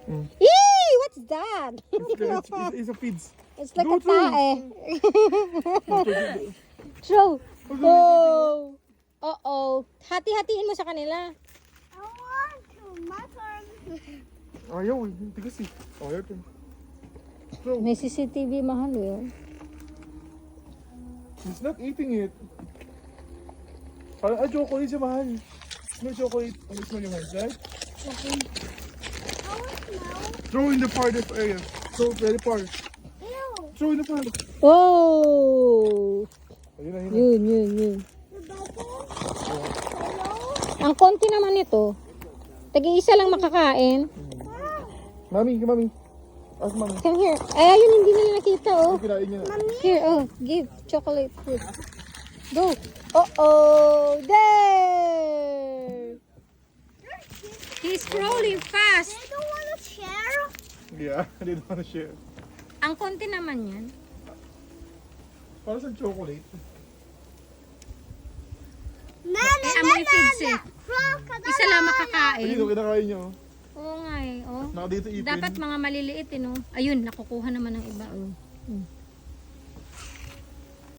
Eee! What's that? It's a feeds. It's like Go a tae. Throw. Oh. Uh-oh. Hati-hatiin mo sa kanila. I want to. My turn. Ayaw, hindi kasi. Oh, ayaw to. Throw. May CCTV, mahal yun. He's not eating it. Parang, chocolate siya, mahal. No chocolate. Ano smell yung hands, right? How it smell? Throw in the farthest area. Throw very far. Ew. Throw in the far. Oh. Ayun na, ayun na. Yun. The bubble. Hello. Ang konti naman ito. Tagi-isa lang makakain. Mami, mami. Ask mami. Come here. Ay, ayun, hindi nila nakita, oh. Kinain niya na. Here, oh. Give chocolate food. Go. Uh-oh. There. He's crawling fast. They don't want to share. Yeah, I didn't want to share. Ang konti naman yan. Para sa chocolate. Nana, amoy feeds eh. Crocodile. Isa lang makakain. Ayun, kinakain niya, oh. Oo nga eh, oh. Naka dito ipin. Dapat mga maliliit eh, no? Ayun, nakukuha naman ng iba, oh.